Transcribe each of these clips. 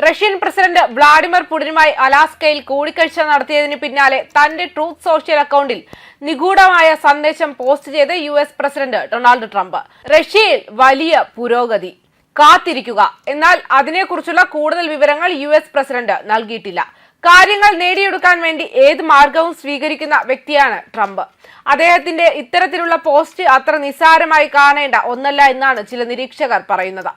Russian president Vladimir പുടിനുമായി അലാസ്കയിൽ കൂടിക്കാഴ്ച നടത്തിയതിന് പിന്നാലെ തന്റെ ട്രൂത്ത് സോഷ്യൽ അക്കൗണ്ടിൽ നിഗൂഢമായ സന്ദേശം പോസ്റ്റ് ചെയ്ത് US പ്രസിഡന്റ് ഡൊണാൾഡ് ട്രംപ്. റഷ്യയിൽ വലിയ പുരോഗതി, കാത്തിരിക്കുക. എന്നാൽ അതിനെക്കുറിച്ചുള്ള കൂടുതൽ വിവരങ്ങൾ US പ്രസിഡന്റ് നൽകിയിട്ടില്ല. കാര്യങ്ങൾ നേടിയെടുക്കാൻ വേണ്ടി ഏത് മാർഗവും സ്വീകരിക്കുന്ന വ്യക്തിയാണ് ട്രംപ്. അദ്ദേഹത്തിന്റെ ഇത്തരത്തിലുള്ള പോസ്റ്റ് അത്ര നിസ്സാരമായി കാണേണ്ട ഒന്നല്ല എന്നാണ് ചില നിരീക്ഷകർ പറയുന്നത്.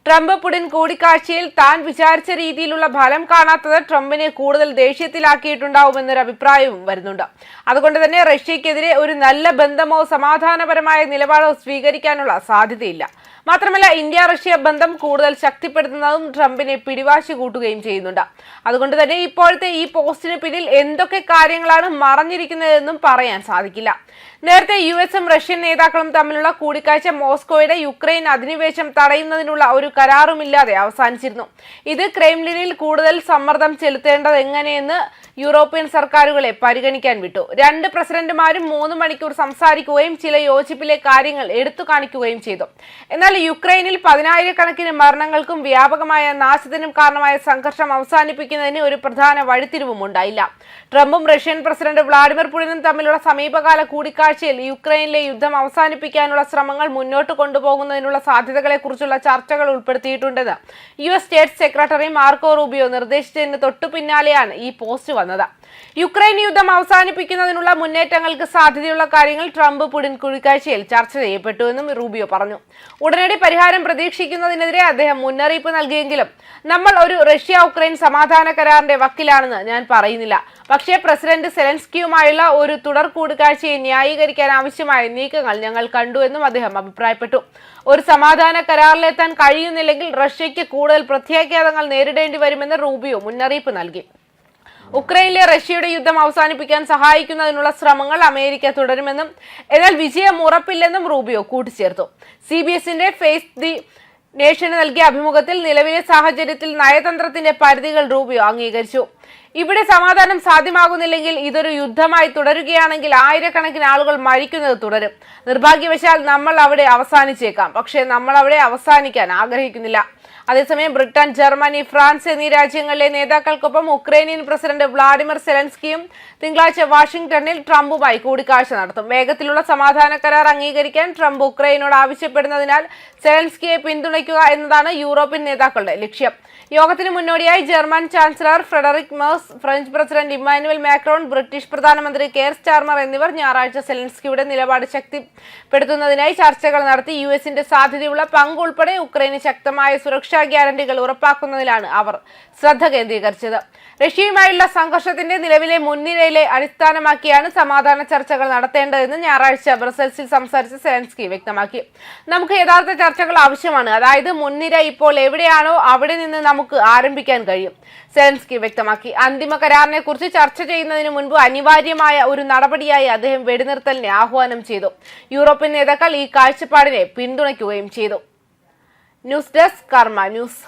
ട്രംപ് പുടിൻ കൂടിക്കാഴ്ചയിൽ താൻ വിചാരിച്ച രീതിയിലുള്ള ഫലം കാണാത്തത് ട്രംപിനെ കൂടുതൽ ദേഷ്യത്തിലാക്കിയിട്ടുണ്ടാവുമെന്നൊരു അഭിപ്രായവും വരുന്നുണ്ട്. അതുകൊണ്ട് തന്നെ റഷ്യക്കെതിരെ ഒരു നല്ല ബന്ധമോ സമാധാനപരമായ നിലപാടോ സ്വീകരിക്കാനുള്ള സാധ്യതയില്ല. മാത്രമല്ല, ഇന്ത്യ റഷ്യ ബന്ധം കൂടുതൽ ശക്തിപ്പെടുത്തുന്നതും ട്രംപിനെ പിടിവാശി കൂട്ടുകയും ചെയ്യുന്നുണ്ട്. അതുകൊണ്ട് തന്നെ ഇപ്പോഴത്തെ ഈ പോസ്റ്റിന് പിന്നിൽ എന്തൊക്കെ കാര്യങ്ങളാണ് മറഞ്ഞിരിക്കുന്നതെന്നും പറയാൻ സാധിക്കില്ല. നേരത്തെ US-ഉം റഷ്യൻ നേതാക്കളും തമ്മിലുള്ള കൂടിക്കാഴ്ച മോസ്കോയുടെ യുക്രൈൻ അധിനിവേശം തടയുന്നതിനുള്ള ഒരു കരാറുമില്ലാതെ അവസാനിച്ചിരുന്നു. ഇത് ക്രെംലിനിൽ കൂടുതൽ സമ്മർദ്ദം ചെലുത്തേണ്ടത് എങ്ങനെയെന്ന് യൂറോപ്യൻ സർക്കാരുകളെ പരിഗണിക്കാൻ വിട്ടു. രണ്ട് പ്രസിഡന്റുമാരും 3 മണിക്കൂർ സംസാരിക്കുകയും ചില യോജിപ്പിലെ കാര്യങ്ങൾ എടുത്തു കാണിക്കുകയും ചെയ്തു. എന്നാൽ യുക്രൈനിൽ 10,000-കണക്കിന് മരണങ്ങൾക്കും വ്യാപകമായ നാശത്തിനും കാരണമായ സംഘർഷം അവസാനിപ്പിക്കുന്നതിന് ഒരു പ്രധാന വഴിത്തിരിവും ഉണ്ടായില്ല. ട്രംപും റഷ്യൻ പ്രസിഡന്റ് വ്ളാഡിമിർ പുടിനും തമ്മിലുള്ള സമീപകാല കൂടിക്കാഴ്ചയിൽ യുക്രൈനിലെ യുദ്ധം അവസാനിപ്പിക്കാനുള്ള ശ്രമങ്ങൾ മുന്നോട്ട് കൊണ്ടുപോകുന്നതിനുള്ള സാധ്യതകളെക്കുറിച്ചുള്ള ചർച്ചകൾ ഉൾപ്പെടുത്തിയിട്ടുണ്ടെന്ന് US state secretary Marco Rubio നിർദ്ദേശിച്ചതിന് തൊട്ടു പിന്നാലെയാണ് ഈ പോസ്റ്റ് വന്നത്. യുക്രൈൻ യുദ്ധം അവസാനിപ്പിക്കുന്നതിനുള്ള മുന്നേറ്റങ്ങൾക്ക് സാധ്യതയുള്ള കാര്യങ്ങൾ ട്രംപ് പുടിൻ കൂടിക്കാഴ്ചയിൽ ചർച്ച ചെയ്യപ്പെട്ടുവെന്നും റൂബിയോ പറഞ്ഞു. ഉടനടി പരിഹാരം പ്രതീക്ഷിക്കുന്നതിനെതിരെ അദ്ദേഹം മുന്നറിയിപ്പ് നൽകിയെങ്കിലും നമ്മൾ ഒരു റഷ്യ-ഉക്രൈൻ സമാധാന കരാറിന്റെ വക്കിലാണെന്ന് ഞാൻ പറയുന്നില്ല. പക്ഷേ പ്രസിഡന്റ് സെലൻസ്കിയുമായുള്ള ഒരു തുടർ കൂടിക്കാഴ്ചയെ ന്യായീകരിക്കാൻ ആവശ്യമായ നീക്കങ്ങൾ ഞങ്ങൾ കണ്ടുവെന്നും അദ്ദേഹം അഭിപ്രായപ്പെട്ടു. ഒരു സമാധാന കരാറിലെത്താൻ കഴിയുന്നില്ലെങ്കിൽ റഷ്യയ്ക്ക് കൂടുതൽ പ്രത്യാഘാതങ്ങൾ നേരിടേണ്ടി വരുമെന്ന് റൂബിയോ മുന്നറിയിപ്പ് നൽകി. ഉക്രൈനിലെ റഷ്യയുടെ യുദ്ധം അവസാനിപ്പിക്കാൻ സഹായിക്കുന്നതിനുള്ള ശ്രമങ്ങൾ അമേരിക്ക തുടരുമെന്നും എന്നാൽ വിജയം ഉറപ്പില്ലെന്നും റൂബിയോ കൂട്ടിച്ചേർത്തു. CBSന്റെ ഫേസ് ദി നേഷന് നൽകിയ അഭിമുഖത്തിൽ നിലവിലെ സാഹചര്യത്തിൽ നയതന്ത്രത്തിന്റെ പരിധികൾ റൂബിയോ അംഗീകരിച്ചു. ഇവിടെ സമാധാനം സാധ്യമാകുന്നില്ലെങ്കിൽ ഇതൊരു യുദ്ധമായി തുടരുകയാണെങ്കിൽ ആയിരക്കണക്കിന് ആളുകൾ മരിക്കുന്നത് തുടരും. നിർഭാഗ്യവശാൽ നമ്മൾ അവിടെ അവസാനിച്ചേക്കാം, പക്ഷേ നമ്മൾ അവിടെ അവസാനിക്കാൻ ആഗ്രഹിക്കുന്നില്ല. അതേസമയം ബ്രിട്ടൻ, ജർമ്മനി, ഫ്രാൻസ് എന്നീ രാജ്യങ്ങളിലെ നേതാക്കൾക്കൊപ്പം ഉക്രൈനിയൻ പ്രസിഡന്റ് വ്ളാഡിമിർ സെലൻസ്കിയും തിങ്കളാഴ്ച വാഷിംഗ്ടണിൽ ട്രംപുമായി കൂടിക്കാഴ്ച നടത്തും. വേഗത്തിലുള്ള സമാധാന കരാർ അംഗീകരിക്കാൻ ട്രംപ് ഉക്രൈനോട് ആവശ്യപ്പെടുന്നതിനാൽ സെലൻസ്കിയെ പിന്തുണയ്ക്കുക എന്നതാണ് യൂറോപ്യൻ നേതാക്കളുടെ ലക്ഷ്യം. യോഗത്തിന് മുന്നോടിയായി German chancellor Frederick Merz, French president Emmanuel Macron, British പ്രധാനമന്ത്രി കെയർ സ്റ്റാർമർ എന്നിവർ ഞായറാഴ്ച സെലൻസ്കിയുടെ നിലപാട് ശക്തിപ്പെടുത്തുന്നതിനായി ചർച്ചകൾ നടത്തി. US-ന്റെ സാധ്യതയുള്ള പങ്ക് ഉൾപ്പെടെ ഉക്രൈന് ശക്തമായ സുരക്ഷാ ഗ്യാരണ്ടികൾ ഉറപ്പാക്കുന്നതിലാണ് അവർ ശ്രദ്ധ കേന്ദ്രീകരിച്ചത്. റഷ്യയുമായുള്ള സംഘർഷത്തിന്റെ നിലവിലെ മുൻനിരയിലെ അടിസ്ഥാനമാക്കിയാണ് സമാധാന ചർച്ചകൾ നടത്തേണ്ടതെന്ന് ഞായറാഴ്ച ബ്രസൽസിൽ സംസാരിച്ച സെലൻസ്കി വ്യക്തമാക്കി. നമുക്ക് യഥാർത്ഥ ചർച്ചകൾ ആവശ്യമാണ്, അതായത് മുൻനിര ഇപ്പോൾ എവിടെയാണോ അവിടെ നിന്ന് നമുക്ക് ആരംഭിക്കാൻ കഴിയും, സെലൻസ്കി വ്യക്തമാക്കി. അന്തിമ കരാറിനെ കുറിച്ച് ചർച്ച ചെയ്യുന്നതിന് മുൻപ് അനിവാര്യമായ ഒരു നടപടിയായി അദ്ദേഹം വെടിനിർത്തലിനെ ആഹ്വാനം ചെയ്തു. യൂറോപ്യൻ നേതാക്കൾ ഈ കാഴ്ചപ്പാടിനെ പിന്തുണയ്ക്കുകയും ചെയ്തു. ന്യൂസ് ഡെസ്ക് കർമ്മ ന്യൂസ്.